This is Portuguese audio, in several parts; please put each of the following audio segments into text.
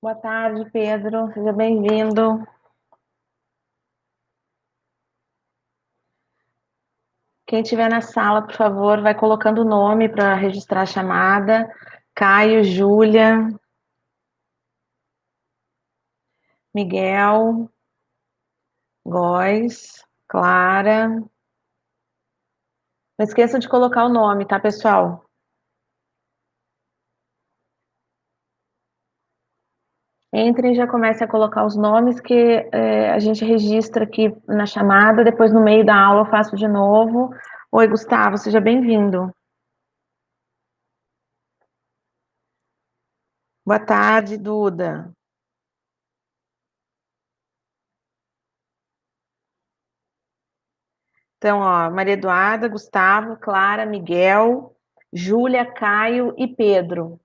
Boa tarde, Pedro. Seja bem-vindo. Quem estiver na sala, por favor, vai colocando o nome para registrar a chamada. Caio, Júlia, Miguel, Góes, Clara. Não esqueçam de colocar o nome, tá, pessoal? Entrem e já comecem a colocar os nomes que a gente registra aqui na chamada. Depois, no meio da aula, eu faço de novo. Oi, Gustavo, seja bem-vindo. Boa tarde, Duda. Então, ó, Maria Eduarda, Gustavo, Clara, Miguel, Júlia, Caio e Pedro.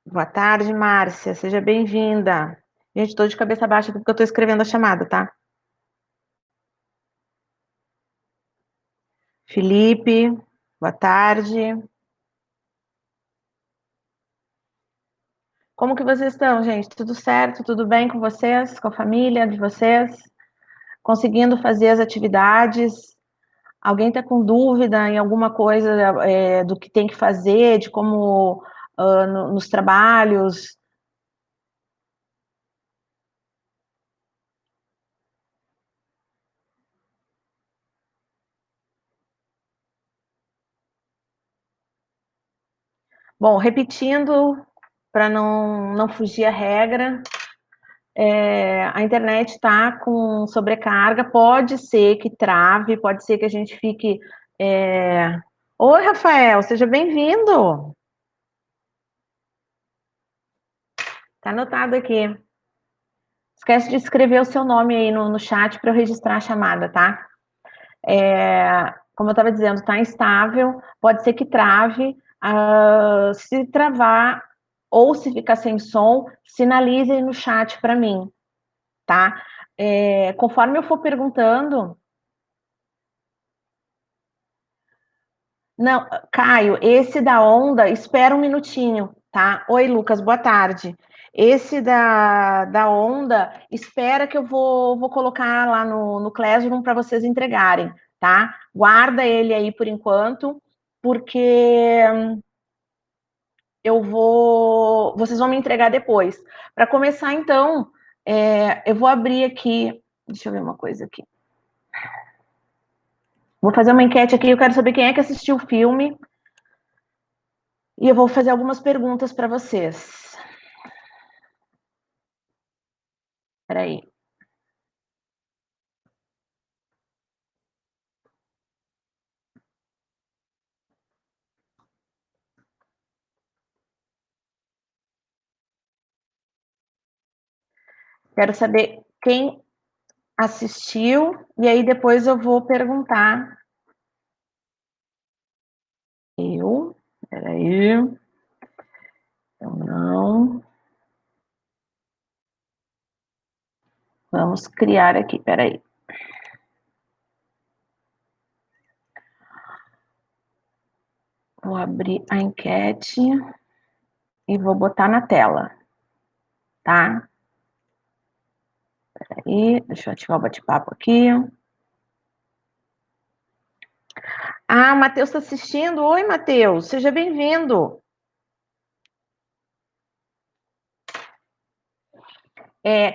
Boa tarde, Márcia. Seja bem-vinda. Gente, estou de cabeça baixa porque eu estou escrevendo a chamada, tá? Felipe, boa tarde. Como que vocês estão, gente? Tudo certo? Tudo bem com vocês? Com a família de vocês? Conseguindo fazer as atividades? Alguém está com dúvida em alguma coisa do que tem que fazer, de como nos trabalhos? Bom, repetindo, para não fugir à regra, a internet está com sobrecarga, pode ser que trave, pode ser que a gente fique. Oi, Rafael, seja bem-vindo. Está anotado aqui. Esquece de escrever o seu nome aí no chat para eu registrar a chamada, tá? Como eu estava dizendo, está instável, pode ser que trave. Se travar ou se ficar sem som, sinalize aí no chat para mim, tá? Conforme eu for perguntando. Não, Caio, esse da onda, espera um minutinho, tá? Oi, Lucas, boa tarde. Esse da onda, espera que eu vou colocar lá no Classroom para vocês entregarem, tá? Guarda ele aí por enquanto, porque vocês vão me entregar depois. Para começar, então, eu vou abrir aqui, deixa eu ver uma coisa aqui. Vou fazer uma enquete aqui, eu quero saber quem é que assistiu o filme e eu vou fazer algumas perguntas para vocês. Espera aí. Quero saber quem assistiu e aí depois eu vou perguntar. Espera aí. Eu não. Vamos criar aqui, espera aí. Vou abrir a enquete e vou botar na tela, tá? Espera aí, deixa eu ativar o bate-papo aqui. Ah, o Matheus está assistindo. Oi, Matheus, seja bem-vindo.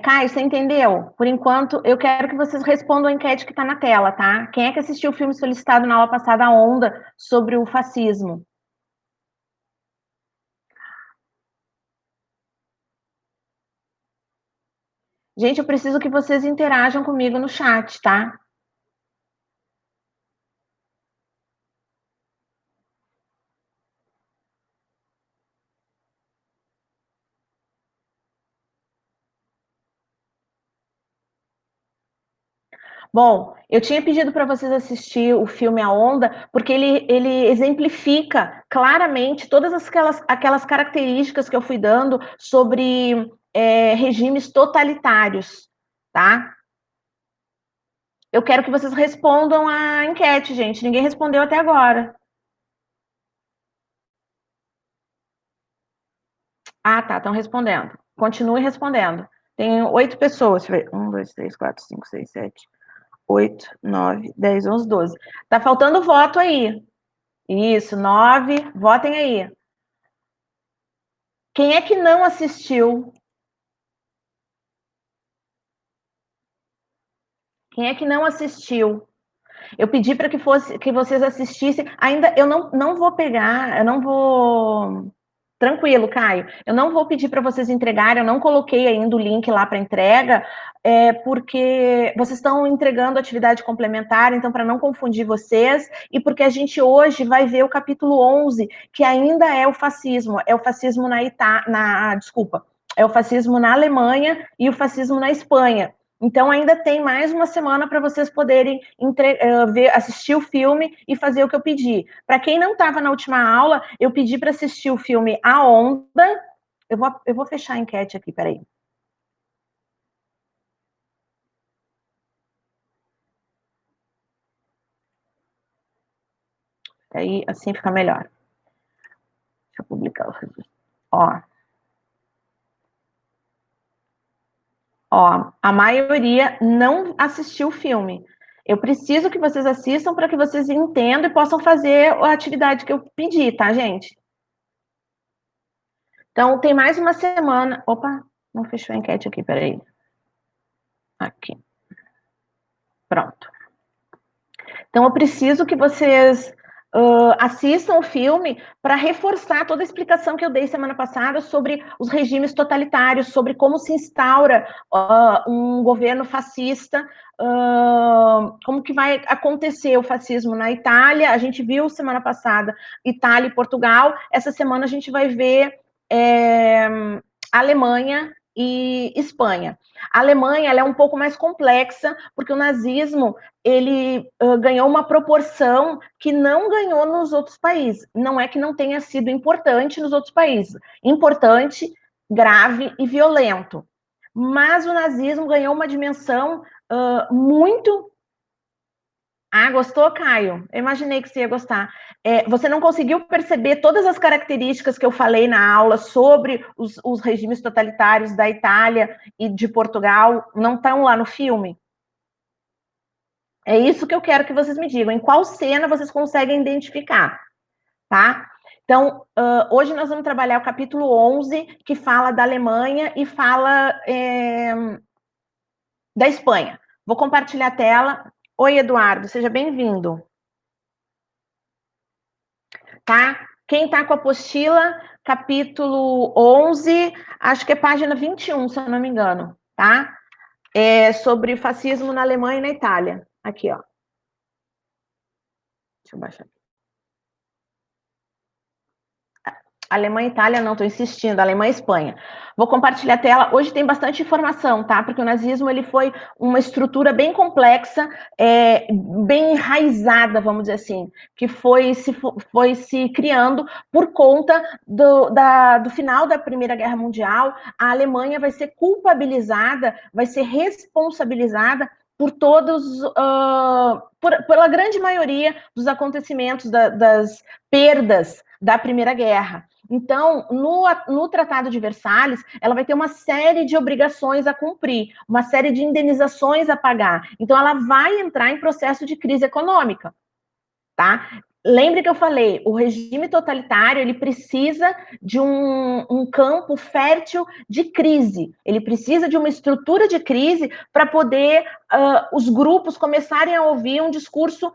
Caio, você entendeu? Por enquanto, eu quero que vocês respondam a enquete que está na tela, tá? Quem é que assistiu o filme solicitado na aula passada, A Onda, sobre o fascismo? Gente, eu preciso que vocês interajam comigo no chat, tá? Bom, eu tinha pedido para vocês assistir o filme A Onda, porque ele exemplifica claramente todas aquelas características que eu fui dando sobre regimes totalitários, tá? Eu quero que vocês respondam a enquete, gente. Ninguém respondeu até agora. Ah, tá, estão respondendo. Continue respondendo. Tem 8 pessoas. Deixa eu ver. 1, 2, 3, 4, 5, 6, 7, 8, 9, 10, 11, 12. Tá faltando voto aí. Isso, 9. Votem aí. Quem é que não assistiu? Quem é que não assistiu? Eu pedi para que vocês assistissem. Ainda eu não vou pegar, eu não vou. Tranquilo, Caio. Eu não vou pedir para vocês entregarem, eu não coloquei ainda o link lá para entrega, porque vocês estão entregando atividade complementar, então para não confundir vocês, e porque a gente hoje vai ver o capítulo 11, que ainda é o fascismo desculpa, é o fascismo na Alemanha e o fascismo na Espanha. Então ainda tem mais uma semana para vocês poderem assistir o filme e fazer o que eu pedi. Para quem não estava na última aula, eu pedi para assistir o filme A Onda. Eu vou fechar a enquete aqui, peraí. Aí assim fica melhor. Deixa eu publicar o registro. Ó, a maioria não assistiu o filme. Eu preciso que vocês assistam para que vocês entendam e possam fazer a atividade que eu pedi, tá, gente? Então, tem mais uma semana. Opa, não fechou a enquete aqui, peraí. Aqui. Pronto. Então, eu preciso que vocês assistam o filme para reforçar toda a explicação que eu dei semana passada sobre os regimes totalitários, sobre como se instaura um governo fascista, como que vai acontecer o fascismo na Itália. A gente viu semana passada Itália e Portugal. Essa semana a gente vai ver Alemanha e Espanha. A Alemanha ela é um pouco mais complexa, porque o nazismo ele ganhou uma proporção que não ganhou nos outros países. Não é que não tenha sido importante nos outros países. Importante, grave e violento. Mas o nazismo ganhou uma dimensão muito. Ah, gostou, Caio? Eu imaginei que você ia gostar. Você não conseguiu perceber todas as características que eu falei na aula sobre os regimes totalitários da Itália e de Portugal? Não estão lá no filme? É isso que eu quero que vocês me digam. Em qual cena vocês conseguem identificar, tá? Então, hoje nós vamos trabalhar o capítulo 11, que fala da Alemanha e fala da Espanha. Vou compartilhar a tela. Oi, Eduardo, seja bem-vindo. Tá? Quem está com a apostila, capítulo 11, acho que é página 21, se eu não me engano, tá? É sobre fascismo na Alemanha e na Itália. Aqui, ó. Deixa eu baixar aqui. Alemanha e Itália, não, estou insistindo, Alemanha e Espanha. Vou compartilhar a tela. Hoje tem bastante informação, tá? Porque o nazismo ele foi uma estrutura bem complexa, bem enraizada, vamos dizer assim, que foi se criando por conta do final da Primeira Guerra Mundial. A Alemanha vai ser culpabilizada, vai ser responsabilizada por todos, pela grande maioria dos acontecimentos, das perdas da Primeira Guerra. Então, no Tratado de Versalhes, ela vai ter uma série de obrigações a cumprir, uma série de indenizações a pagar. Então, ela vai entrar em processo de crise econômica, tá? Lembre que eu falei, o regime totalitário ele precisa de um campo fértil de crise. Ele precisa de uma estrutura de crise para poder os grupos começarem a ouvir um discurso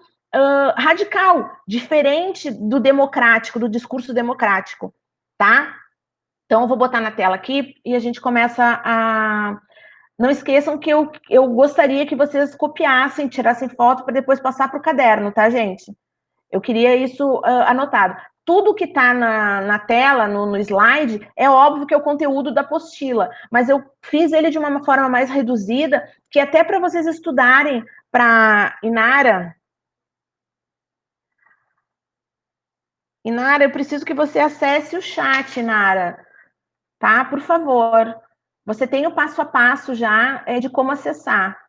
radical, diferente do democrático, do discurso democrático, tá? Então, eu vou botar na tela aqui e a gente começa a. Não esqueçam que eu gostaria que vocês copiassem, tirassem foto para depois passar para o caderno, tá, gente? Eu queria isso anotado. Tudo que está na tela, no slide, é óbvio que é o conteúdo da apostila, mas eu fiz ele de uma forma mais reduzida, que até para vocês estudarem para Inara. Inara, eu preciso que você acesse o chat, Inara, tá? Por favor. Você tem o passo a passo já de como acessar.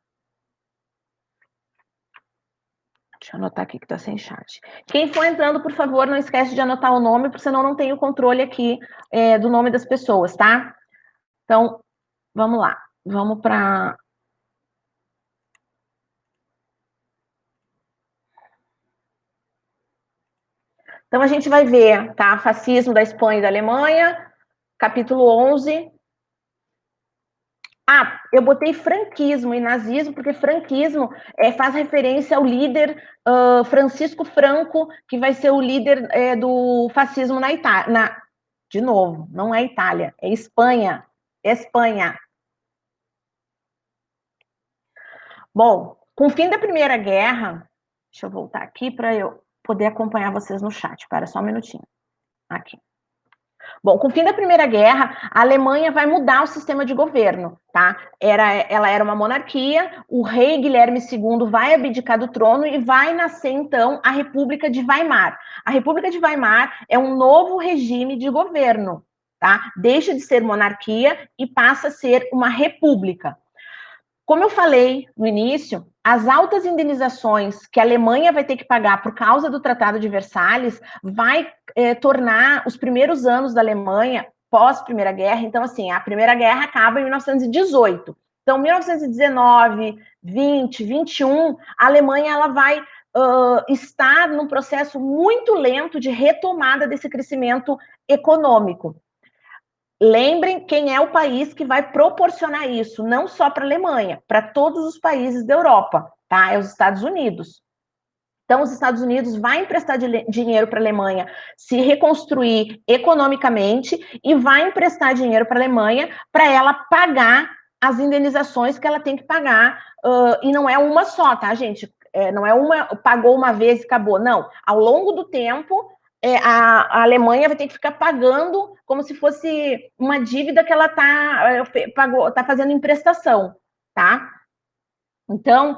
Deixa eu anotar aqui que tá sem chat. Quem for entrando, por favor, não esquece de anotar o nome, porque senão não tem o controle aqui do nome das pessoas, tá? Então, vamos lá. Vamos para... Então, a gente vai ver, tá? Fascismo da Espanha e da Alemanha, capítulo 11. Ah, eu botei franquismo e nazismo, porque franquismo faz referência ao líder Francisco Franco, que vai ser o líder do fascismo na Itália. De novo, não é Itália, é Espanha. Espanha. Bom, com o fim da Primeira Guerra, deixa eu voltar aqui para eu poder acompanhar vocês no chat. Espera só um minutinho. Aqui. Bom, com o fim da Primeira Guerra, a Alemanha vai mudar o sistema de governo, tá? Ela era uma monarquia, o rei Guilherme II vai abdicar do trono e vai nascer, então, a República de Weimar. A República de Weimar é um novo regime de governo, tá? Deixa de ser monarquia e passa a ser uma república. Como eu falei no início, as altas indenizações que a Alemanha vai ter que pagar por causa do Tratado de Versalhes vai tornar os primeiros anos da Alemanha pós Primeira Guerra. Então, assim, a Primeira Guerra acaba em 1918. Então, 1919, 20, 21, a Alemanha ela vai estar num processo muito lento de retomada desse crescimento econômico. Lembrem quem é o país que vai proporcionar isso, não só para a Alemanha, para todos os países da Europa, tá? É os Estados Unidos. Então, os Estados Unidos vai emprestar dinheiro para a Alemanha se reconstruir economicamente e vai emprestar dinheiro para a Alemanha para ela pagar as indenizações que ela tem que pagar. E não é uma só, tá, gente? Não é uma, pagou uma vez e acabou. Não. Ao longo do tempo, a Alemanha vai ter que ficar pagando como se fosse uma dívida que ela tá fazendo em prestação, tá? Então,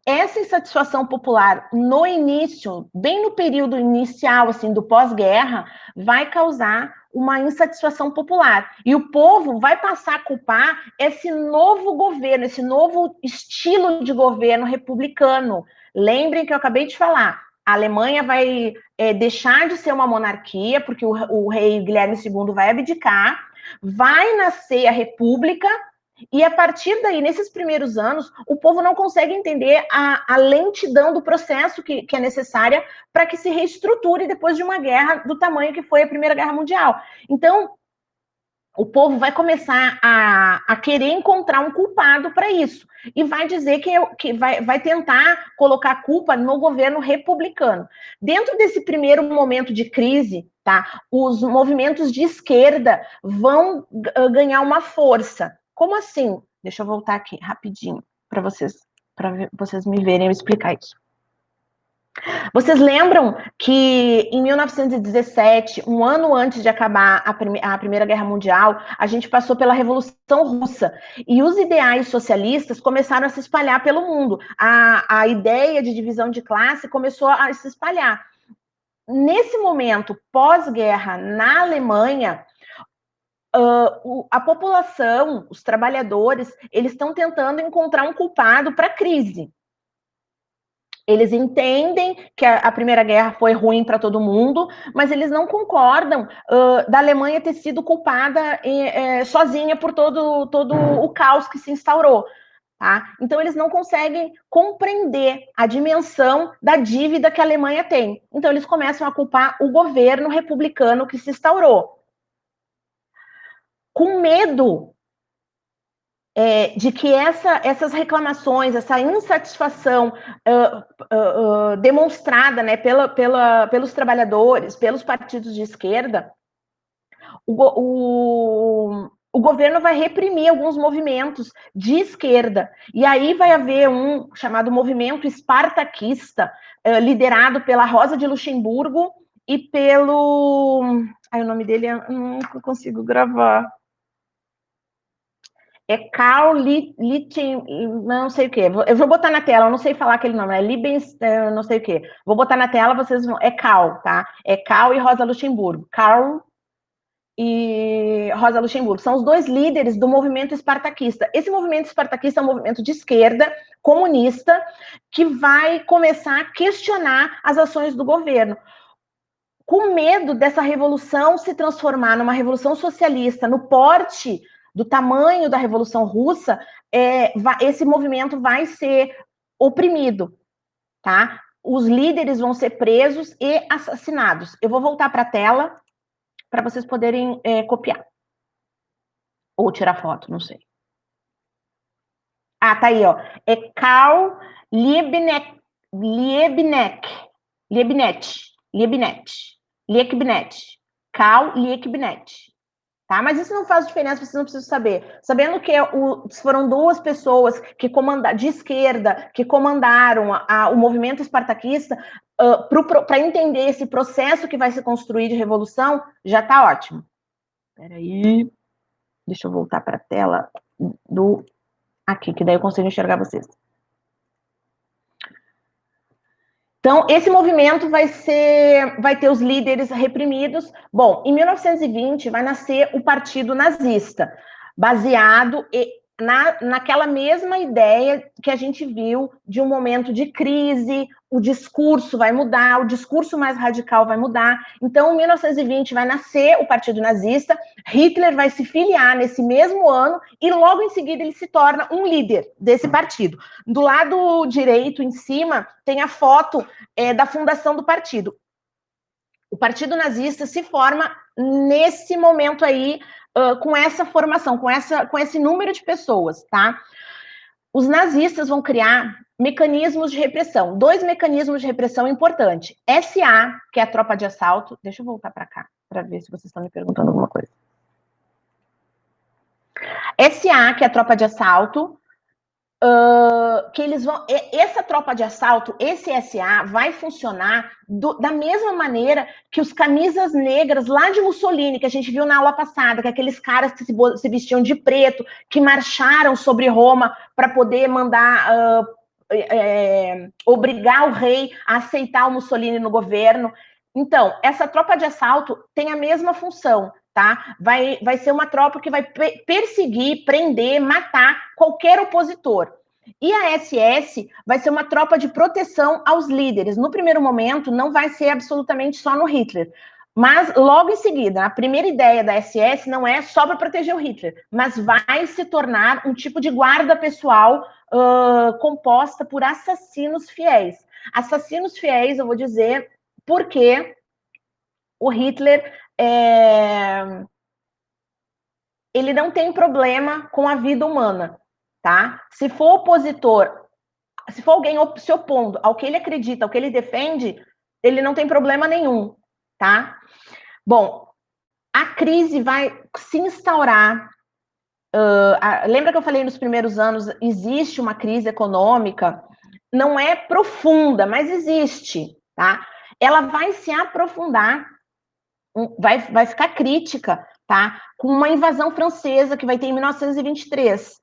essa insatisfação popular no início, bem no período inicial, assim, do pós-guerra, vai causar uma insatisfação popular. E o povo vai passar a culpar esse novo governo, esse novo estilo de governo republicano. Lembrem que eu acabei de falar, a Alemanha vai deixar de ser uma monarquia, porque o rei Guilherme II vai abdicar, vai nascer a república, e a partir daí, nesses primeiros anos, o povo não consegue entender a lentidão do processo que é necessária para que se reestruture depois de uma guerra do tamanho que foi a Primeira Guerra Mundial. Então, o povo vai começar a querer encontrar um culpado para isso. E vai dizer que vai tentar colocar a culpa no governo republicano. Dentro desse primeiro momento de crise, tá, os movimentos de esquerda vão ganhar uma força. Como assim? Deixa eu voltar aqui rapidinho para vocês me verem eu explicar isso. Vocês lembram que em 1917, um ano antes de acabar a Primeira Guerra Mundial, a gente passou pela Revolução Russa e os ideais socialistas começaram a se espalhar pelo mundo. A ideia de divisão de classe começou a se espalhar. Nesse momento, pós-guerra, na Alemanha, a população, os trabalhadores, eles estão tentando encontrar um culpado para a crise. Eles entendem que a Primeira Guerra foi ruim para todo mundo, mas eles não concordam da Alemanha ter sido culpada sozinha por todo o caos que se instaurou. Tá? Então, eles não conseguem compreender a dimensão da dívida que a Alemanha tem. Então, eles começam a culpar o governo republicano que se instaurou. Com medo de que essas reclamações, essa insatisfação demonstrada, né, pelos trabalhadores, pelos partidos de esquerda, o governo vai reprimir alguns movimentos de esquerda. E aí vai haver um chamado movimento espartaquista, liderado pela Rosa de Luxemburgo e pelo... Ai, o nome dele eu não consigo gravar. É Karl Lichten, não sei o quê. Eu vou botar na tela, eu não sei falar aquele nome, é Liebenstein, não sei o quê. Vou botar na tela, vocês vão... É Karl, tá? É Karl e Rosa Luxemburgo. Karl e Rosa Luxemburgo, são os dois líderes do movimento espartaquista. Esse movimento espartaquista é um movimento de esquerda, comunista, que vai começar a questionar as ações do governo. Com medo dessa revolução se transformar numa revolução socialista, no porte do tamanho da Revolução Russa, esse movimento vai ser oprimido, tá? Os líderes vão ser presos e assassinados. Eu vou voltar para a tela para vocês poderem copiar. Ou tirar foto, não sei. Ah, tá aí, ó. É Karl Liebknecht. Karl Liebknecht. Tá? Mas isso não faz diferença, vocês não precisam saber. Sabendo que foram duas pessoas que de esquerda que comandaram o movimento espartaquista, para entender esse processo que vai se construir de revolução, já está ótimo. Espera aí. Deixa eu voltar para a tela aqui, que daí eu consigo enxergar vocês. Então, esse movimento vai ter os líderes reprimidos. Bom, em 1920 vai nascer o Partido Nazista, baseado naquela mesma ideia que a gente viu de um momento de crise, o discurso vai mudar, o discurso mais radical vai mudar. Então, em 1920 vai nascer o Partido Nazista, Hitler vai se filiar nesse mesmo ano e logo em seguida ele se torna um líder desse partido. Do lado direito, em cima, tem a foto da fundação do partido. O Partido Nazista se forma nesse momento aí, com essa formação, com esse número de pessoas, tá? Os nazistas vão criar mecanismos de repressão, 2 mecanismos de repressão importantes. SA, que é a tropa de assalto. Deixa eu voltar para cá, para ver se vocês estão me perguntando alguma coisa. SA, que é a tropa de assalto, que eles vão. Essa tropa de assalto, esse SA, vai funcionar da mesma maneira que os camisas negras lá de Mussolini, que a gente viu na aula passada, que aqueles caras que se vestiam de preto, que marcharam sobre Roma para poder mandar. Obrigar o rei a aceitar o Mussolini no governo. Então, essa tropa de assalto tem a mesma função, tá? Vai ser uma tropa que vai perseguir, prender, matar qualquer opositor. E a SS vai ser uma tropa de proteção aos líderes. No primeiro momento, não vai ser absolutamente só no Hitler. Mas logo em seguida, a primeira ideia da SS não é só para proteger o Hitler, mas vai se tornar um tipo de guarda pessoal composta por assassinos fiéis. Assassinos fiéis, eu vou dizer, porque o Hitler ele não tem problema com a vida humana, tá? Se for opositor, se for alguém se opondo ao que ele acredita, ao que ele defende, ele não tem problema nenhum, tá? Bom, a crise vai se instaurar. Lembra que eu falei nos primeiros anos, existe uma crise econômica, não é profunda, mas existe, tá? Ela vai se aprofundar, vai ficar crítica, tá? Com uma invasão francesa que vai ter em 1923.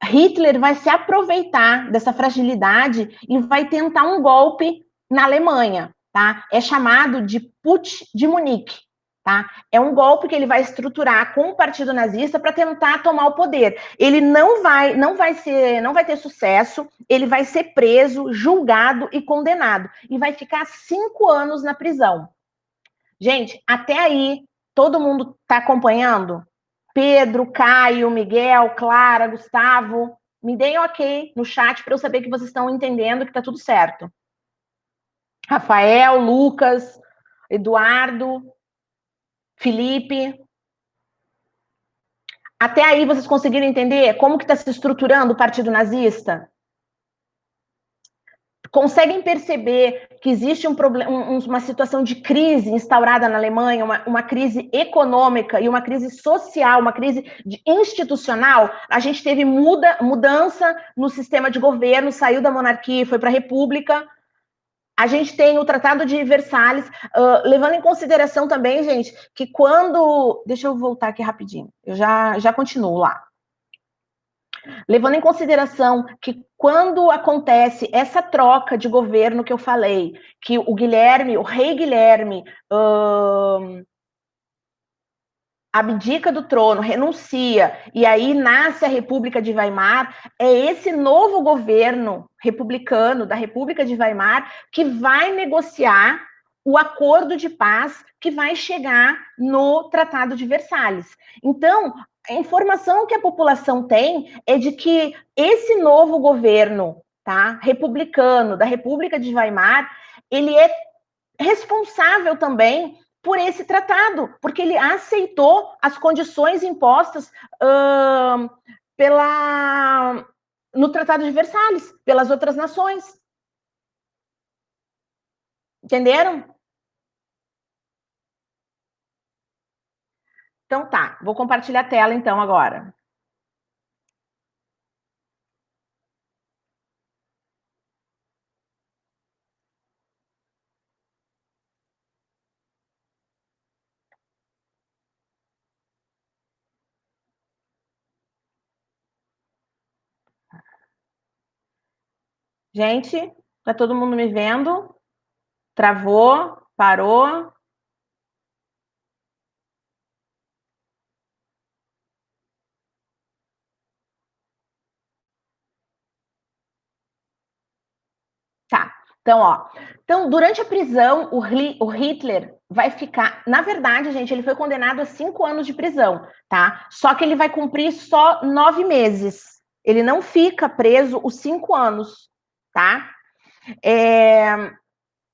Hitler vai se aproveitar dessa fragilidade e vai tentar um golpe na Alemanha, tá? É chamado de Putsch de Munique, tá? É um golpe que ele vai estruturar com o Partido Nazista para tentar tomar o poder. Ele não vai ter sucesso, ele vai ser preso, julgado e condenado e vai ficar 5 anos na prisão. Gente, até aí, todo mundo está acompanhando? Pedro, Caio, Miguel, Clara, Gustavo, me deem ok no chat para eu saber que vocês estão entendendo que está tudo certo. Rafael, Lucas, Eduardo, Felipe. Até aí vocês conseguiram entender como que está se estruturando o Partido Nazista? Conseguem perceber que existe uma situação de crise instaurada na Alemanha, uma crise econômica e uma crise social, uma crise institucional? A gente teve mudança no sistema de governo, saiu da monarquia e foi para a república. A gente tem o Tratado de Versalhes, levando em consideração também, gente, que quando... Deixa eu voltar aqui rapidinho, eu já continuo lá. Levando em consideração que quando acontece essa troca de governo que eu falei, que o rei Guilherme, abdica do trono, renuncia, e aí nasce a República de Weimar, é esse novo governo republicano da República de Weimar que vai negociar o acordo de paz que vai chegar no Tratado de Versalhes. Então, a informação que a população tem é de que esse novo governo, tá, republicano da República de Weimar, ele é responsável também por esse tratado, porque ele aceitou as condições impostas pela no Tratado de Versalhes, pelas outras nações. Entenderam? Então tá, vou compartilhar a tela então agora. Gente, tá todo mundo me vendo? Travou? Parou? Tá. Então, ó. Então, durante a prisão, o Hitler vai ficar. Na verdade, gente, ele foi condenado a 5 anos de prisão, tá? Só que ele vai cumprir só 9 meses. Ele não fica preso os 5 anos, tá?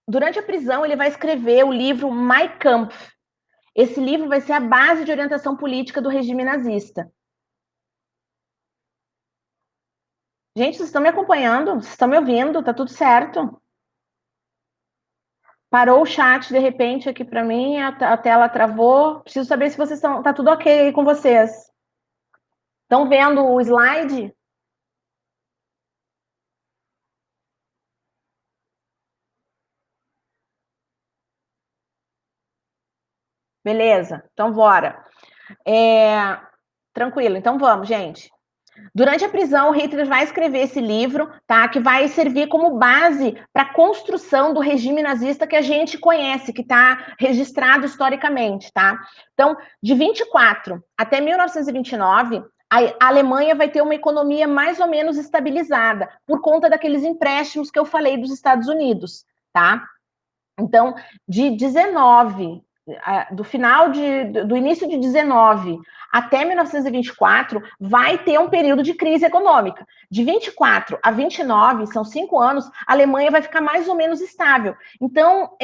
Durante a prisão, ele vai escrever o livro Mein Kampf. Esse livro vai ser a base de orientação política do regime nazista. Gente, vocês estão me acompanhando? Vocês estão me ouvindo? Tá tudo certo? Parou o chat de repente aqui para mim, a tela travou. Preciso saber se vocês estão. Tá tudo ok aí com vocês. Estão vendo o slide? Beleza, então bora. Tranquilo, então vamos, gente. Durante a prisão, Hitler vai escrever esse livro, tá? Que vai servir como base para a construção do regime nazista que a gente conhece, que está registrado historicamente, tá? Então, de 24 até 1929, a Alemanha vai ter uma economia mais ou menos estabilizada por conta daqueles empréstimos que eu falei dos Estados Unidos, tá? Então, de 19, do final do início de 19 até 1924, vai ter um período de crise econômica. De 24 a 29, são 5 anos, a Alemanha vai ficar mais ou menos estável. Então,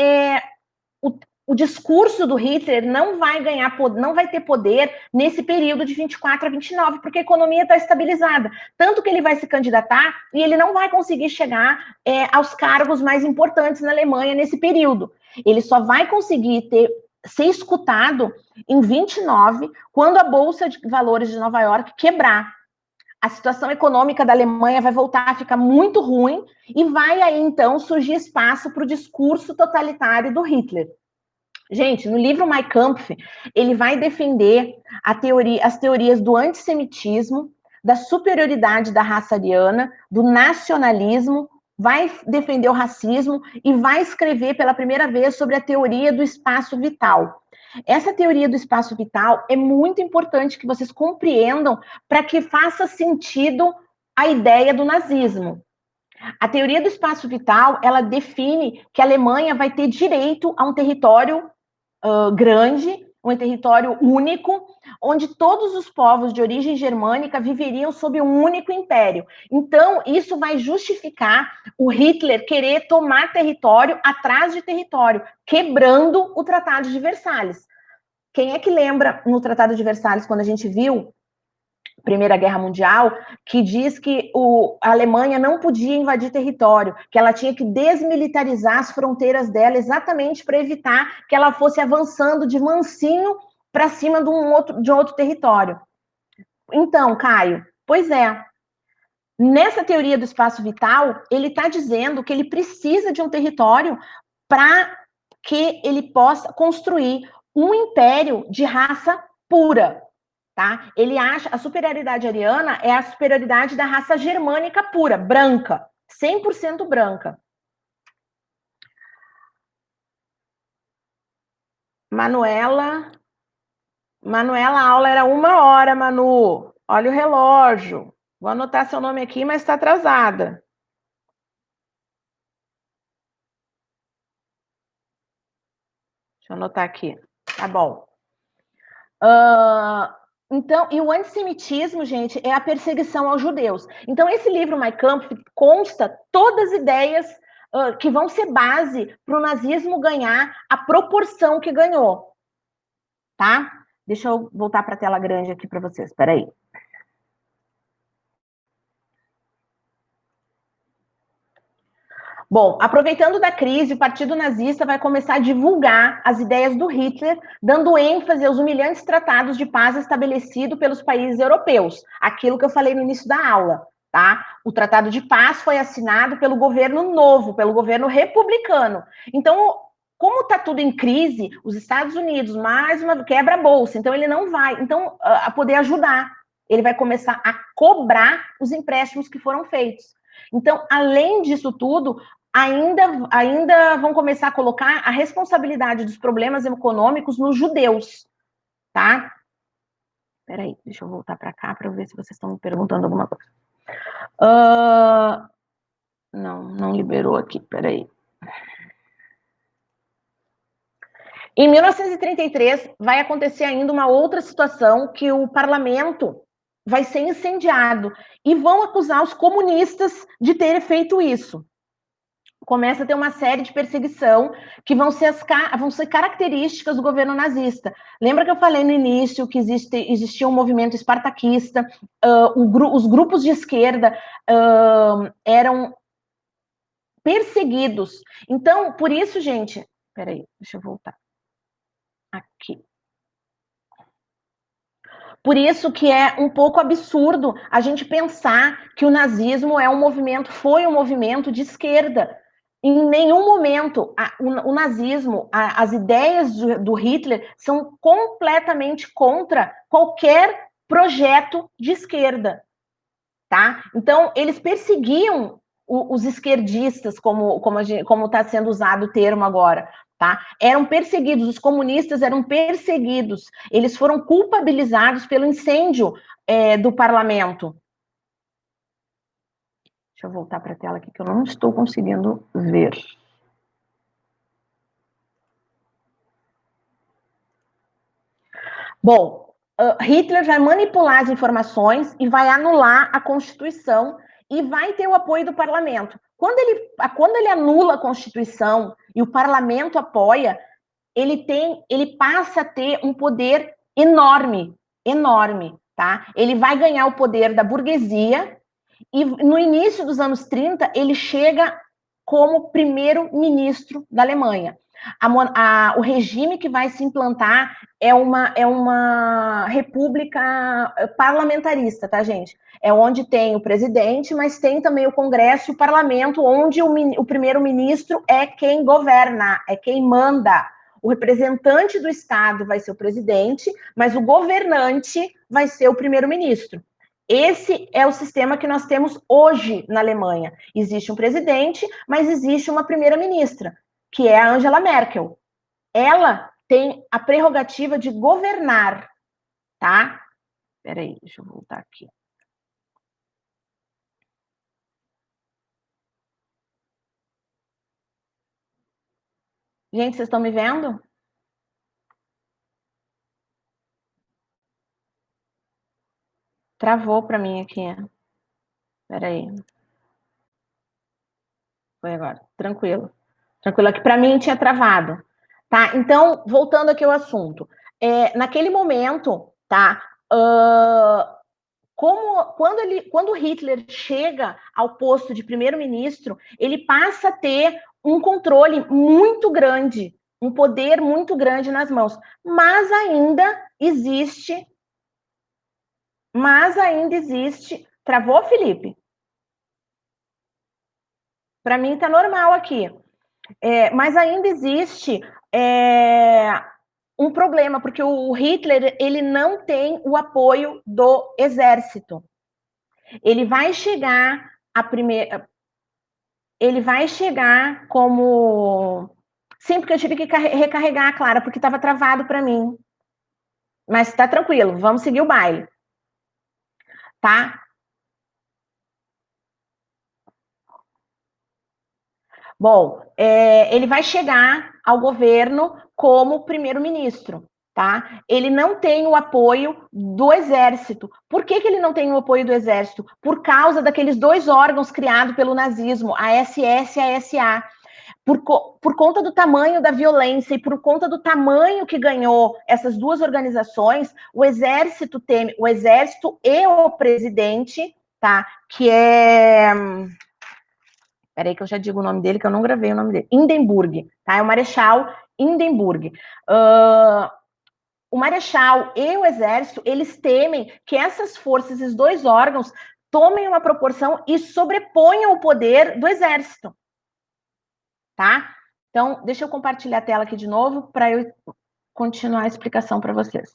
o discurso do Hitler não vai ganhar, não vai ter poder nesse período de 24 a 29, porque a economia está estabilizada. Tanto que ele vai se candidatar e ele não vai conseguir chegar aos cargos mais importantes na Alemanha nesse período. Ele só vai conseguir ser escutado em 29, quando a Bolsa de Valores de Nova York quebrar. A situação econômica da Alemanha vai voltar a ficar muito ruim e vai aí então surgir espaço para o discurso totalitário do Hitler. Gente, no livro Mein Kampf, ele vai defender as teorias do antissemitismo, da superioridade da raça ariana, do nacionalismo, vai defender o racismo e vai escrever pela primeira vez sobre a teoria do espaço vital. Essa teoria do espaço vital é muito importante que vocês compreendam para que faça sentido a ideia do nazismo. A teoria do espaço vital, ela define que a Alemanha vai ter direito a um território grande, um território único, onde todos os povos de origem germânica viveriam sob um único império. Então, isso vai justificar o Hitler querer tomar território atrás de território, quebrando o Tratado de Versalhes. Quem é que lembra no Tratado de Versalhes, quando a gente viu Primeira Guerra Mundial, que diz que a Alemanha não podia invadir território, que ela tinha que desmilitarizar as fronteiras dela exatamente para evitar que ela fosse avançando de mansinho para cima de um outro território. Então, Caio, pois é, nessa teoria do espaço vital, ele está dizendo que ele precisa de um território para que ele possa construir um império de raça pura, tá? Ele acha a superioridade ariana é a superioridade da raça germânica pura, branca, 100% branca. Manuela Manuela, a aula era 1 hora, Manu. Olha o relógio. Vou anotar seu nome aqui, mas está atrasada. Deixa eu anotar aqui. Tá bom. Então, e o antissemitismo, gente, é a perseguição aos judeus. Então, esse livro, Mein Kampf, consta todas as ideias que vão ser base para o nazismo ganhar a proporção que ganhou. Tá? Deixa eu voltar para a tela grande aqui para vocês. Espera aí. Bom, aproveitando da crise, o Partido Nazista vai começar a divulgar as ideias do Hitler, dando ênfase aos humilhantes tratados de paz estabelecidos pelos países europeus. Aquilo que eu falei no início da aula, tá? O Tratado de Paz foi assinado pelo governo novo, pelo governo republicano. Então, como está tudo em crise, os Estados Unidos, mais uma quebra a bolsa, então ele não vai, então, a poder ajudar. Ele vai começar a cobrar os empréstimos que foram feitos. Então, além disso tudo, ainda vão começar a colocar a responsabilidade dos problemas econômicos nos judeus, tá? Peraí, deixa eu voltar para cá para ver se vocês estão me perguntando alguma coisa. Não liberou aqui, peraí. Em 1933, vai acontecer ainda uma outra situação que o parlamento vai ser incendiado e vão acusar os comunistas de terem feito isso. Começa a ter uma série de perseguição que vão ser características do governo nazista. Lembra que eu falei no início que existia um movimento espartaquista, os grupos de esquerda eram perseguidos. Então, por isso, gente... Peraí, deixa eu voltar. Aqui. Por isso que é um pouco absurdo a gente pensar que o nazismo foi um movimento de esquerda. Em nenhum momento o nazismo, as ideias do Hitler são completamente contra qualquer projeto de esquerda, tá? Então, eles perseguiam os esquerdistas, como está sendo usado o termo agora, tá? Eram perseguidos, os comunistas eram perseguidos, eles foram culpabilizados pelo incêndio do parlamento. Deixa eu voltar para a tela aqui, que eu não estou conseguindo ver. Bom, Hitler vai manipular as informações e vai anular a Constituição e vai ter o apoio do parlamento. Quando ele anula a Constituição e o parlamento apoia, ele passa a ter um poder enorme, enorme, tá? Ele vai ganhar o poder da burguesia e no início dos anos 30 ele chega como primeiro-ministro da Alemanha. O regime que vai se implantar é uma república parlamentarista, tá, gente? É onde tem o presidente, mas tem também o Congresso e o parlamento, onde o primeiro-ministro é quem governa, é quem manda. O representante do Estado vai ser o presidente, mas o governante vai ser o primeiro-ministro. Esse é o sistema que nós temos hoje na Alemanha. Existe um presidente, mas existe uma primeira-ministra, que é a Angela Merkel. Ela tem a prerrogativa de governar, tá? Peraí, deixa eu voltar aqui. Gente, vocês estão me vendo? Travou para mim aqui. Peraí. Foi agora. Tranquilo. Tranquilo. Aqui para mim tinha travado. Tá? Então, voltando aqui ao assunto. Naquele momento, tá? Quando Hitler chega ao posto de primeiro-ministro, ele passa a ter um controle muito grande, um poder muito grande nas mãos. Mas ainda existe. Travou, Felipe? Para mim está normal aqui. Mas ainda existe um problema, porque o Hitler ele não tem o apoio do exército. Ele vai chegar ele vai chegar como... Sim, porque eu tive que recarregar, Clara, porque estava travado para mim. Mas tá tranquilo, vamos seguir o baile, tá? Bom, ele vai chegar ao governo como primeiro-ministro, tá? Ele não tem o apoio do exército. Por que ele não tem o apoio do exército? Por causa daqueles dois órgãos criados pelo nazismo, a SS e a SA. Por conta do tamanho da violência e por conta do tamanho que ganhou essas duas organizações, o exército teme, o exército e o presidente, tá? Que é. Peraí que eu já digo o nome dele, que eu não gravei o nome dele. Hindenburg, tá? É o Marechal Hindenburg. O Marechal e o Exército, eles temem que essas forças, esses dois órgãos, tomem uma proporção e sobreponham o poder do Exército, tá? Então, deixa eu compartilhar a tela aqui de novo para eu continuar a explicação para vocês.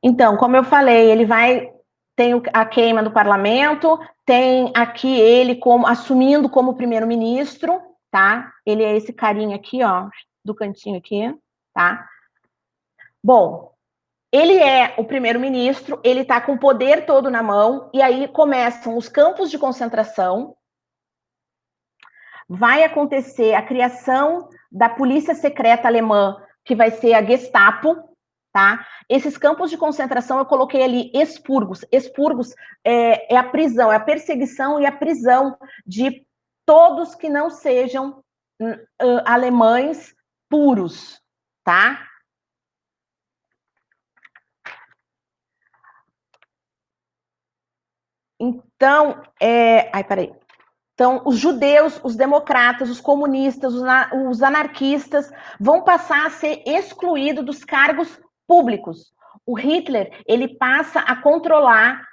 Então, como eu falei, ele vai tem a queima do parlamento, tem aqui ele como assumindo como primeiro-ministro, tá? Ele é esse carinha aqui, ó, do cantinho aqui, tá? Bom, ele é o primeiro-ministro, ele está com o poder todo na mão, e aí começam os campos de concentração, vai acontecer a criação da polícia secreta alemã, que vai ser a Gestapo, tá? Esses campos de concentração eu coloquei ali expurgos. Expurgos é a prisão, é a perseguição e a prisão de todos que não sejam alemães puros, tá? Então, ai, peraí. Então, os judeus, os democratas, os comunistas, os anarquistas vão passar a ser excluídos dos cargos públicos. O Hitler, ele passa a controlar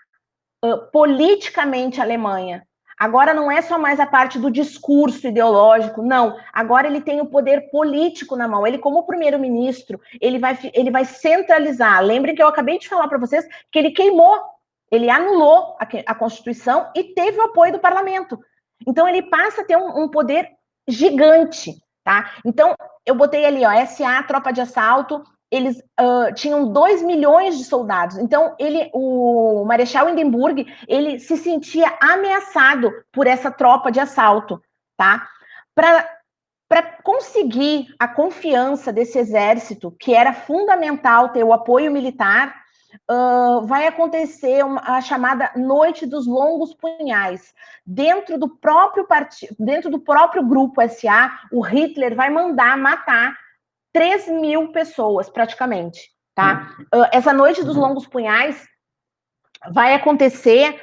politicamente a Alemanha. Agora não é só mais a parte do discurso ideológico, não. Agora ele tem o poder político na mão. Ele, como primeiro-ministro, ele vai centralizar. Lembrem que eu acabei de falar para vocês que ele queimou, ele anulou a Constituição e teve o apoio do parlamento. Então ele passa a ter um poder gigante, tá? Então eu botei ali, ó, SA, tropa de assalto, eles tinham 2 milhões de soldados. Então, o Marechal Hindenburg, ele se sentia ameaçado por essa tropa de assalto, tá? Para conseguir a confiança desse exército, que era fundamental ter o apoio militar, vai acontecer a chamada Noite dos Longos Punhais. Dentro do próprio partido, dentro do próprio grupo SA, o Hitler vai mandar matar 3.000 pessoas, praticamente, tá? Essa Noite dos Longos Punhais vai acontecer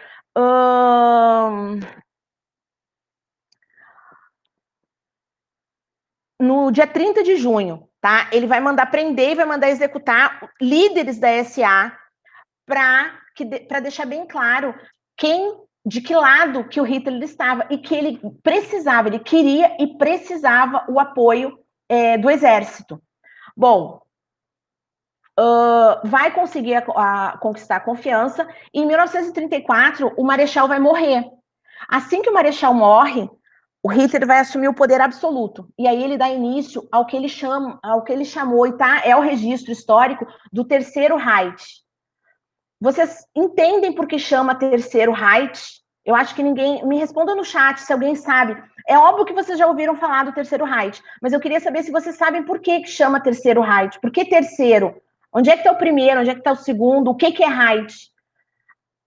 no dia 30 de junho, tá? Ele vai mandar prender e vai mandar executar líderes da SA para deixar bem claro de que lado que o Hitler estava e que ele precisava, ele queria e precisava o apoio do exército. Bom, vai conseguir conquistar a confiança. E em 1934, o Marechal vai morrer. Assim que o Marechal morre, o Hitler vai assumir o poder absoluto. E aí ele dá início ao que ele chamou, e tá, é o registro histórico do Terceiro Reich. Vocês entendem por que chama Terceiro Reich? Eu acho que ninguém... Me responda no chat se alguém sabe. É óbvio que vocês já ouviram falar do Terceiro Reich, mas eu queria saber se vocês sabem por que chama Terceiro Reich. Por que terceiro? Onde é que está o primeiro? Onde é que está o segundo? O que é Reich?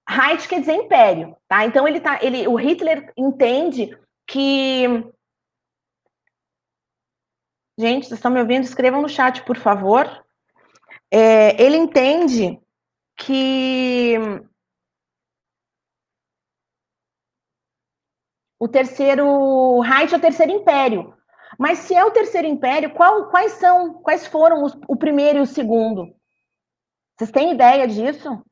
Reich quer dizer império, tá? Então o Hitler entende que... Gente, vocês estão me ouvindo? Escrevam no chat, por favor. Ele entende que o terceiro Reich é o terceiro império. Mas se é o terceiro império, quais foram o primeiro e o segundo? Vocês têm ideia disso?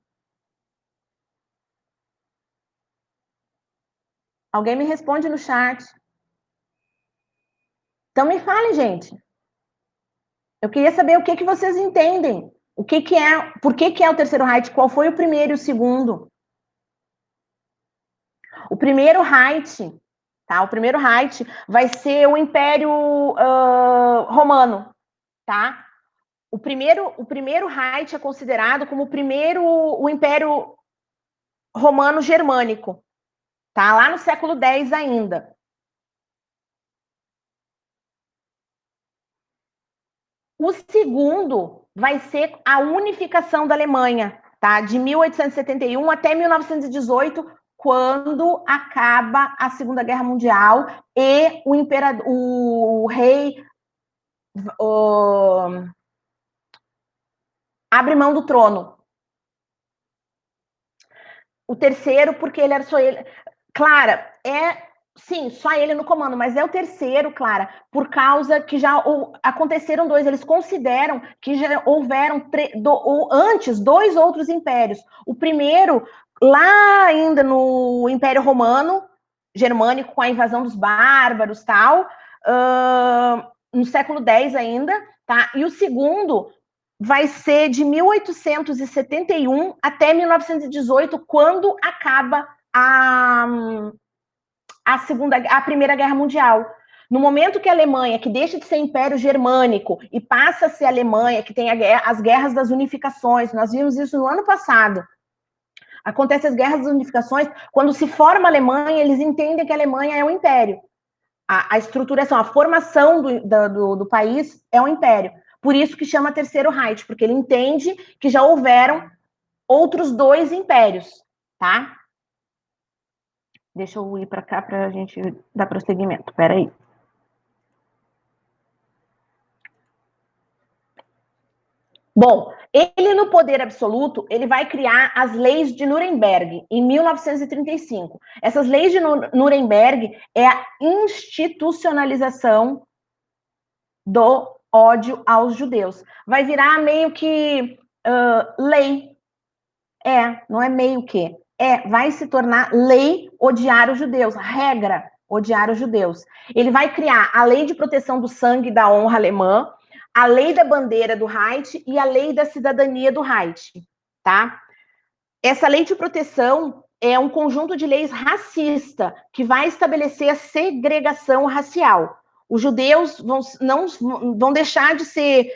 Alguém me responde no chat. Então me falem, gente. Eu queria saber o que vocês entendem. Por que é o terceiro Reich? Qual foi o primeiro e o segundo? O primeiro Reich, tá? O primeiro Reich vai ser o Império Romano, tá? o primeiro Reich é considerado como o Império Romano Germânico, tá? Lá no século X ainda. O segundo vai ser a unificação da Alemanha, tá? De 1871 até 1918, quando acaba a Segunda Guerra Mundial e o rei abre mão do trono. O terceiro, porque ele era só ele. Clara, sim, só ele no comando, mas é o terceiro, Clara, por causa que já aconteceram dois. Eles consideram que já houveram antes 2 outros impérios. O primeiro, lá ainda no Império Romano, Germânico, com a invasão dos bárbaros, tal, no século X ainda, tá? E o segundo vai ser de 1871 até 1918, quando acaba a Primeira Guerra Mundial. No momento que a Alemanha, que deixa de ser Império Germânico e passa a ser a Alemanha, que tem as guerras das unificações, nós vimos isso no ano passado. Acontecem as guerras das unificações, quando se forma a Alemanha, eles entendem que a Alemanha é um império. A estruturação, a formação do país é um império. Por isso que chama Terceiro Reich, porque ele entende que já houveram outros 2 impérios, tá? Deixa eu ir para cá para a gente dar prosseguimento. Espera aí. Bom, ele no poder absoluto, ele vai criar as leis de Nuremberg em 1935. Essas leis de Nuremberg é a institucionalização do ódio aos judeus. Vai virar meio que lei. Não é meio que. Vai se tornar lei odiar os judeus, regra odiar os judeus. Ele vai criar a lei de proteção do sangue e da honra alemã, a lei da bandeira do Reich e a lei da cidadania do Reich, tá? Essa lei de proteção é um conjunto de leis racista que vai estabelecer a segregação racial. Os judeus vão deixar de ser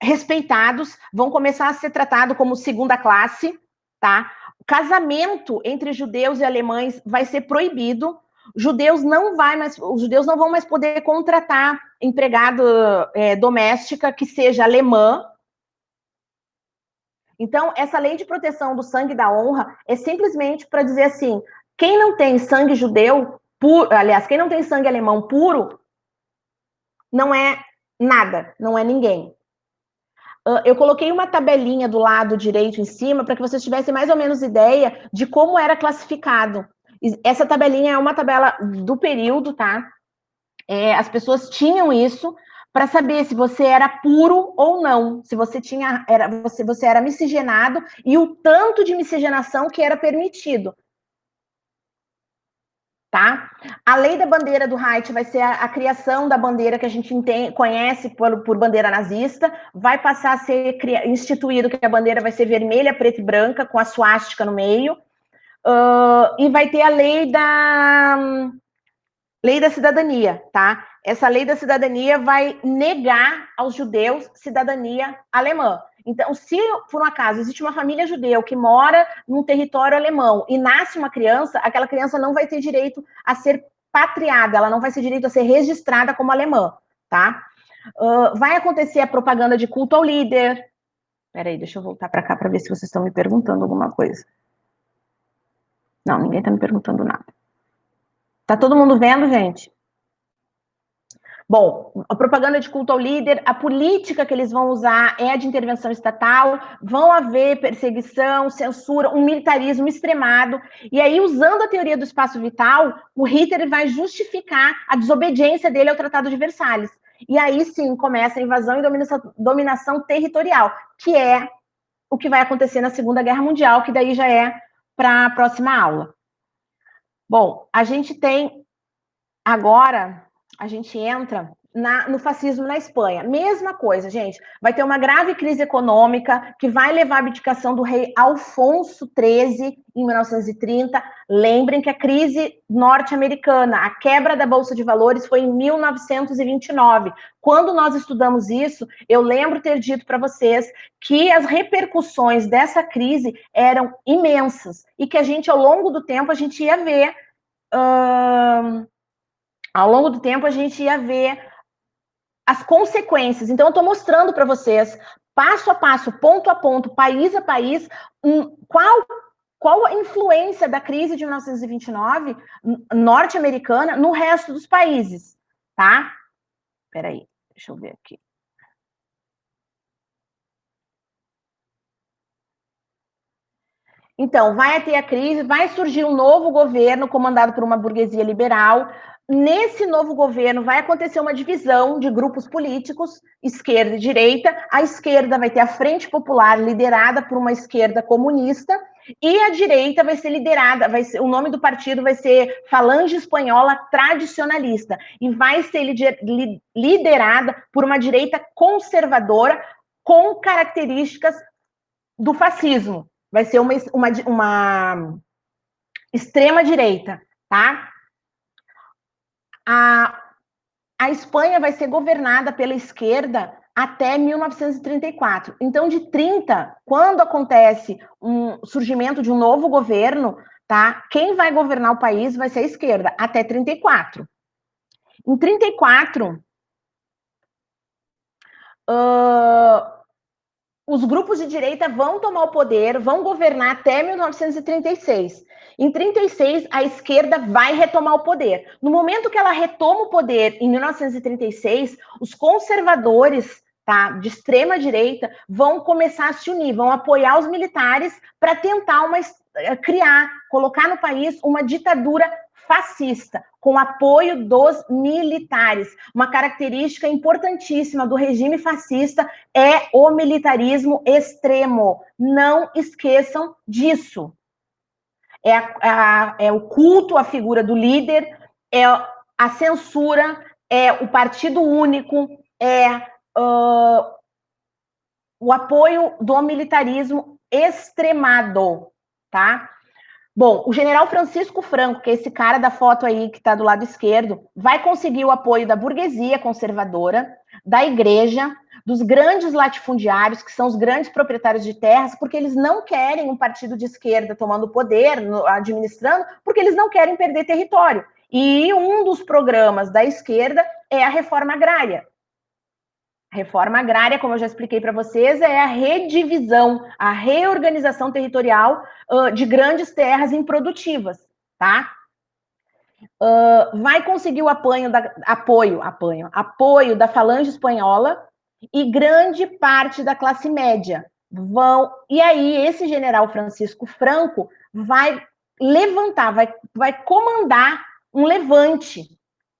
respeitados, vão começar a ser tratados como segunda classe, tá? O casamento entre judeus e alemães vai ser proibido. Os judeus não vão mais poder contratar empregada doméstica que seja alemã. Então, essa lei de proteção do sangue e da honra é simplesmente para dizer assim: quem não tem sangue judeu puro, aliás, quem não tem sangue alemão puro, não é nada, não é ninguém. Eu coloquei uma tabelinha do lado direito em cima para que vocês tivessem mais ou menos ideia de como era classificado. Essa tabelinha é uma tabela do período, tá? As pessoas tinham isso para saber se você era puro ou não, se você você era miscigenado e o tanto de miscigenação que era permitido. Tá? A lei da bandeira do Reich vai ser a criação da bandeira que a gente conhece por bandeira nazista, vai passar a ser instituído que a bandeira vai ser vermelha, preta e branca, com a suástica no meio, e vai ter a lei da cidadania, tá? Essa lei da cidadania vai negar aos judeus cidadania alemã. Então, se por um acaso existe uma família judeu que mora num território alemão e nasce uma criança, aquela criança não vai ter direito a ser patriada, ela não vai ter direito a ser registrada como alemã, tá? Vai acontecer a propaganda de culto ao líder. Peraí, deixa eu voltar para cá para ver se vocês estão me perguntando alguma coisa. Não, ninguém está me perguntando nada. Tá todo mundo vendo, gente? Bom, a propaganda de culto ao líder, a política que eles vão usar é a de intervenção estatal, vão haver perseguição, censura, um militarismo extremado, e aí, usando a teoria do espaço vital, o Hitler vai justificar a desobediência dele ao Tratado de Versalhes. E aí sim começa a invasão e dominação territorial, que é o que vai acontecer na Segunda Guerra Mundial, que daí já é para a próxima aula. Bom, a gente tem agora, a gente entra no fascismo na Espanha. Mesma coisa, gente. Vai ter uma grave crise econômica que vai levar à abdicação do rei Alfonso XIII em 1930. Lembrem que a crise norte-americana, a quebra da Bolsa de Valores foi em 1929. Quando nós estudamos isso, eu lembro ter dito para vocês que as repercussões dessa crise eram imensas e que a gente, ao longo do tempo, a gente ia ver... ao longo do tempo, a gente ia ver as consequências. Então, eu estou mostrando para vocês, passo a passo, ponto a ponto, país a país, qual a influência da crise de 1929 norte-americana no resto dos países, tá? Peraí, deixa eu ver aqui. Então, vai ter a crise, vai surgir um novo governo comandado por uma burguesia liberal. Nesse novo governo vai acontecer uma divisão de grupos políticos, esquerda e direita. A esquerda vai ter a Frente Popular, liderada por uma esquerda comunista, e a direita vai ser liderada, o nome do partido vai ser Falange Espanhola Tradicionalista, e vai ser liderada por uma direita conservadora com características do fascismo. Vai ser uma extrema-direita, tá? A Espanha vai ser governada pela esquerda até 1934. Então, de 30, quando acontece um surgimento de um novo governo, tá? Quem vai governar o país vai ser a esquerda, até 34. Em 34, os grupos de direita vão tomar o poder, vão governar até 1936. Em 36, a esquerda vai retomar o poder. No momento que ela retoma o poder, em 1936, os conservadores, tá, de extrema direita vão começar a se unir, vão apoiar os militares para tentar colocar no país uma ditadura fascista, com apoio dos militares. Uma característica importantíssima do regime fascista é o militarismo extremo. Não esqueçam disso. É o culto à figura do líder, é a censura, é o partido único, o apoio do militarismo extremado, tá? Bom, o general Francisco Franco, que é esse cara da foto aí que está do lado esquerdo, vai conseguir o apoio da burguesia conservadora, da igreja, dos grandes latifundiários, que são os grandes proprietários de terras, porque eles não querem um partido de esquerda tomando poder, administrando, porque eles não querem perder território. E um dos programas da esquerda é a reforma agrária. A reforma agrária, como eu já expliquei para vocês, é a redivisão, a reorganização territorial de grandes terras improdutivas, tá? Vai conseguir o apoio da Falange Espanhola e grande parte da classe média. E aí, esse general Francisco Franco vai levantar, vai comandar um levante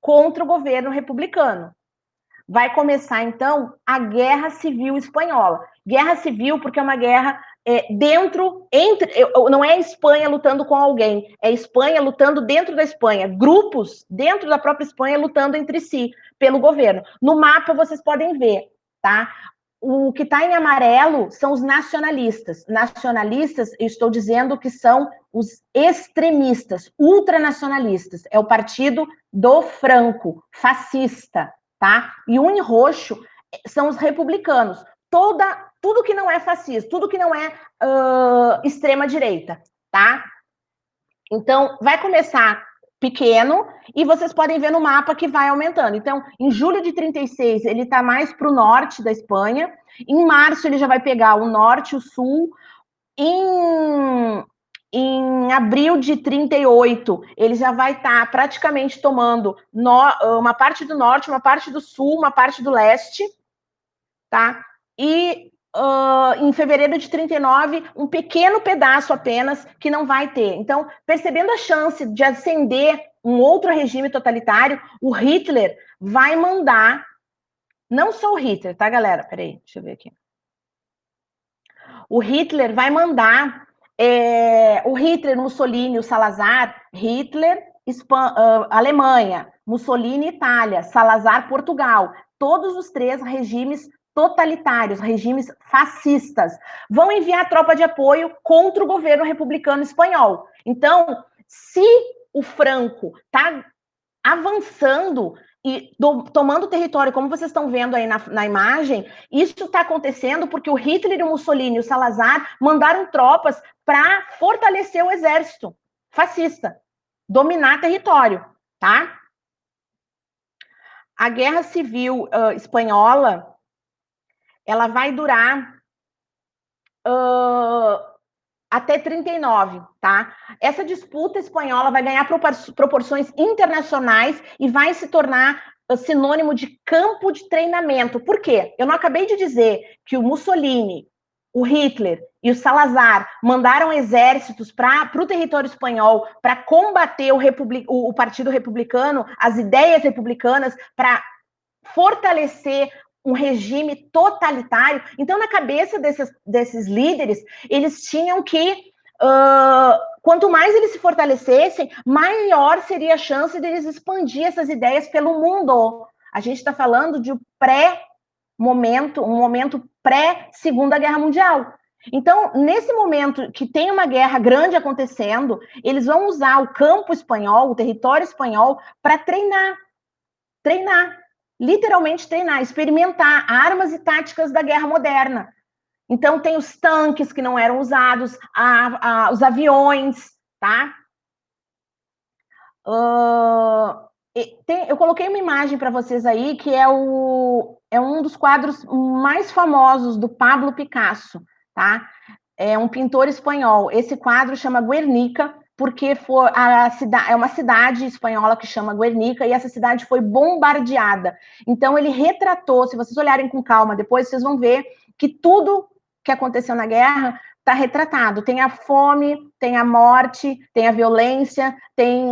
contra o governo republicano. Vai começar, então, a Guerra Civil Espanhola. Guerra Civil porque é uma guerra não é a Espanha lutando com alguém, é a Espanha lutando dentro da Espanha, grupos dentro da própria Espanha lutando entre si, pelo governo. No mapa vocês podem ver, tá? O que está em amarelo são os nacionalistas. Nacionalistas, eu estou dizendo que são os extremistas, ultranacionalistas. É o partido do Franco, fascista, tá? E o em roxo são os republicanos. Tudo que não é fascista, tudo que não é extrema-direita, tá? Então, vai começar pequeno e vocês podem ver no mapa que vai aumentando. Então, em julho de 36, ele está mais para o norte da Espanha. Em março, ele já vai pegar o norte, o sul. Em abril de 38, ele já vai estar praticamente tomando uma parte do norte, uma parte do sul, uma parte do leste, tá? E em fevereiro de 39, um pequeno pedaço apenas que não vai ter. Então, percebendo a chance de ascender um outro regime totalitário, o Hitler vai mandar, não só o Hitler, tá, galera? Peraí, deixa eu ver aqui. O Hitler vai mandar o Hitler, Mussolini, o Salazar, Hitler, Alemanha, Mussolini, Itália, Salazar, Portugal. Todos os três regimes totalitários, regimes fascistas, vão enviar tropa de apoio contra o governo republicano espanhol. Então, se o Franco está avançando e tomando território, como vocês estão vendo aí na imagem, isso está acontecendo porque o Hitler, o Mussolini e o Salazar mandaram tropas para fortalecer o exército fascista, dominar território, tá? A Guerra Civil Espanhola, ela vai durar até 39, tá? Essa disputa espanhola vai ganhar proporções internacionais e vai se tornar sinônimo de campo de treinamento. Por quê? Eu não acabei de dizer que o Mussolini, o Hitler e o Salazar mandaram exércitos para o território espanhol para combater o Partido Republicano, as ideias republicanas, para fortalecer um regime totalitário. Então, na cabeça desses líderes, eles tinham que, quanto mais eles se fortalecessem, maior seria a chance deles expandir essas ideias pelo mundo. A gente está falando de um momento pré-Segunda Guerra Mundial. Então, nesse momento que tem uma guerra grande acontecendo, eles vão usar o campo espanhol, o território espanhol, para treinar, literalmente treinar, experimentar armas e táticas da guerra moderna. Então, tem os tanques que não eram usados, os aviões, tá? Eu coloquei uma imagem para vocês aí, que é um dos quadros mais famosos do Pablo Picasso, tá? É um pintor espanhol. Esse quadro chama Guernica, porque é uma cidade espanhola que chama Guernica, e essa cidade foi bombardeada. Então, ele retratou, se vocês olharem com calma depois, vocês vão ver que tudo que aconteceu na guerra está retratado. Tem a fome, tem a morte, tem a violência, tem...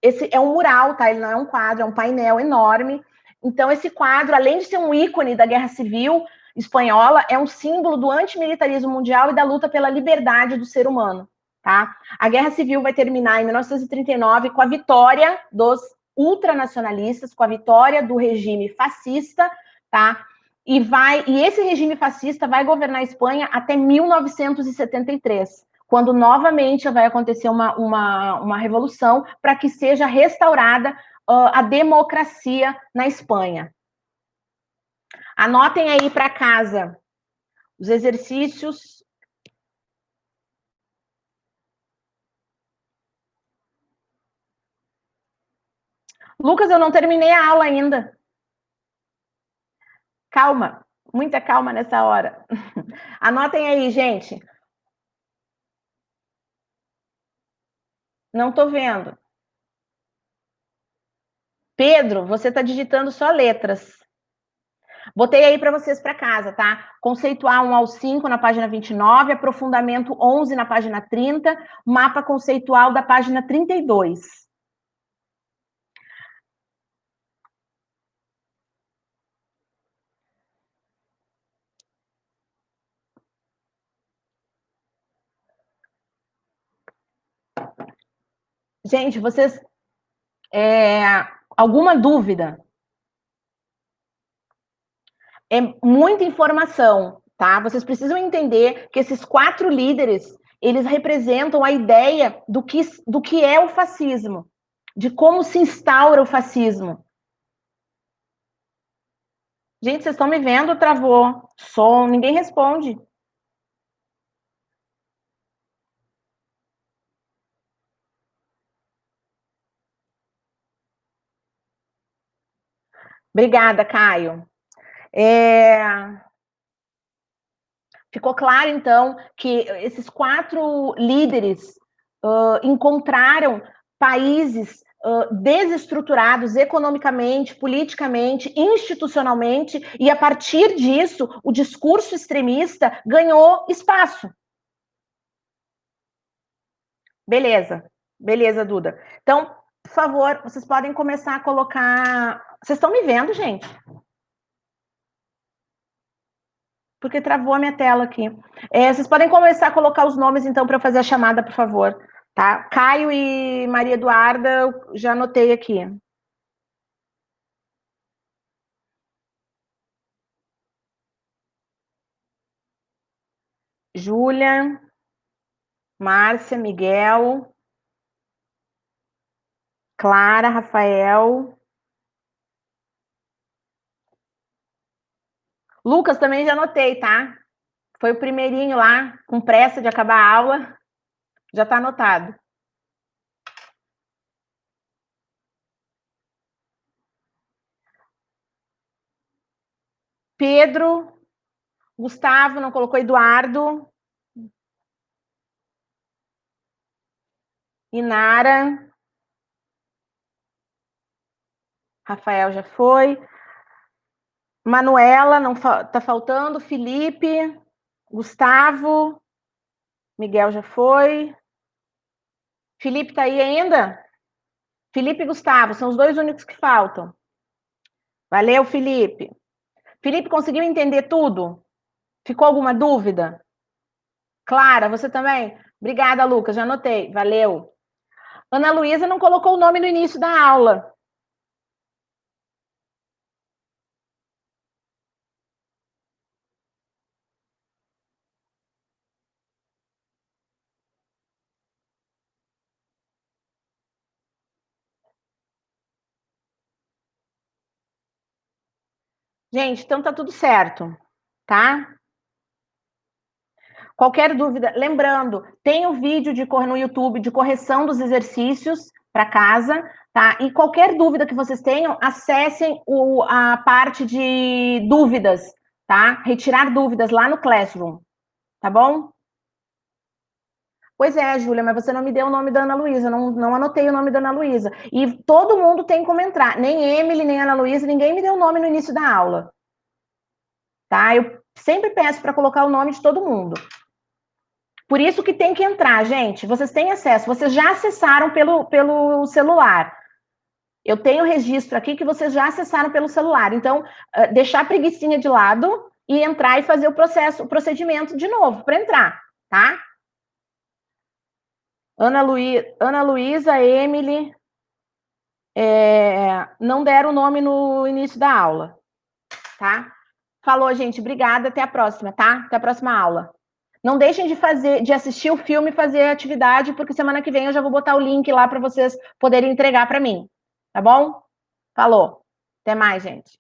esse é um mural, tá? Ele não é um quadro, é um painel enorme. Então, esse quadro, além de ser um ícone da Guerra Civil Espanhola, é um símbolo do antimilitarismo mundial e da luta pela liberdade do ser humano, tá? A Guerra Civil vai terminar em 1939 com a vitória dos ultranacionalistas, com a vitória do regime fascista, tá? E esse regime fascista vai governar a Espanha até 1973, quando novamente vai acontecer uma revolução para que seja restaurada a democracia na Espanha. Anotem aí para casa os exercícios. Lucas, eu não terminei a aula ainda. Calma, muita calma nessa hora. Anotem aí, gente. Não estou vendo. Pedro, você está digitando só letras. Botei aí para vocês para casa, tá? Conceitual 1 ao 5 na página 29, aprofundamento 11 na página 30, mapa conceitual da página 32. Gente, vocês... alguma dúvida? É muita informação, tá? Vocês precisam entender que esses 4 líderes, eles representam a ideia do que é o fascismo, de como se instaura o fascismo. Gente, vocês estão me vendo? Travou. Som, ninguém responde. Obrigada, Caio. Ficou claro, então, que esses 4 líderes encontraram países desestruturados economicamente, politicamente, institucionalmente, e a partir disso, o discurso extremista ganhou espaço. Beleza, Duda. Então, por favor, vocês podem começar a colocar... Vocês estão me vendo, gente? Porque travou a minha tela aqui. Vocês podem começar a colocar os nomes, então, para fazer a chamada, por favor. tá? Caio e Maria Eduarda, eu já anotei aqui. Júlia, Márcia, Miguel, Clara, Rafael. Lucas também já anotei, tá? Foi o primeirinho lá, com pressa de acabar a aula. Já tá anotado. Pedro, Gustavo, não colocou Eduardo. Inara, Rafael já foi. Manuela, não tá faltando. Felipe, Gustavo, Miguel já foi. Felipe tá aí ainda? Felipe e Gustavo, são os dois únicos que faltam. Valeu, Felipe. Felipe, conseguiu entender tudo? Ficou alguma dúvida? Clara, você também? Obrigada, Lucas, já anotei. Valeu. Ana Luísa não colocou o nome no início da aula. Gente, então tá tudo certo, tá? Qualquer dúvida, lembrando, tem o vídeo no YouTube de correção dos exercícios para casa, tá? E qualquer dúvida que vocês tenham, acessem a parte de dúvidas, tá? Retirar dúvidas lá no Classroom, tá bom? Pois é, Júlia, mas você não me deu o nome da Ana Luísa, não anotei o nome da Ana Luísa. E todo mundo tem como entrar, nem Emily, nem Ana Luísa, ninguém me deu o nome no início da aula, tá? Eu sempre peço para colocar o nome de todo mundo. Por isso que tem que entrar, gente. Vocês têm acesso, vocês já acessaram pelo celular. Eu tenho registro aqui que vocês já acessaram pelo celular. Então, deixar a preguicinha de lado e entrar e fazer o procedimento de novo para entrar, tá? Ana Luísa, Emily, não deram o nome no início da aula, tá? Falou, gente. Obrigada. Até a próxima, tá? Até a próxima aula. Não deixem de assistir o filme e fazer a atividade, porque semana que vem eu já vou botar o link lá para vocês poderem entregar para mim. Tá bom? Falou. Até mais, gente.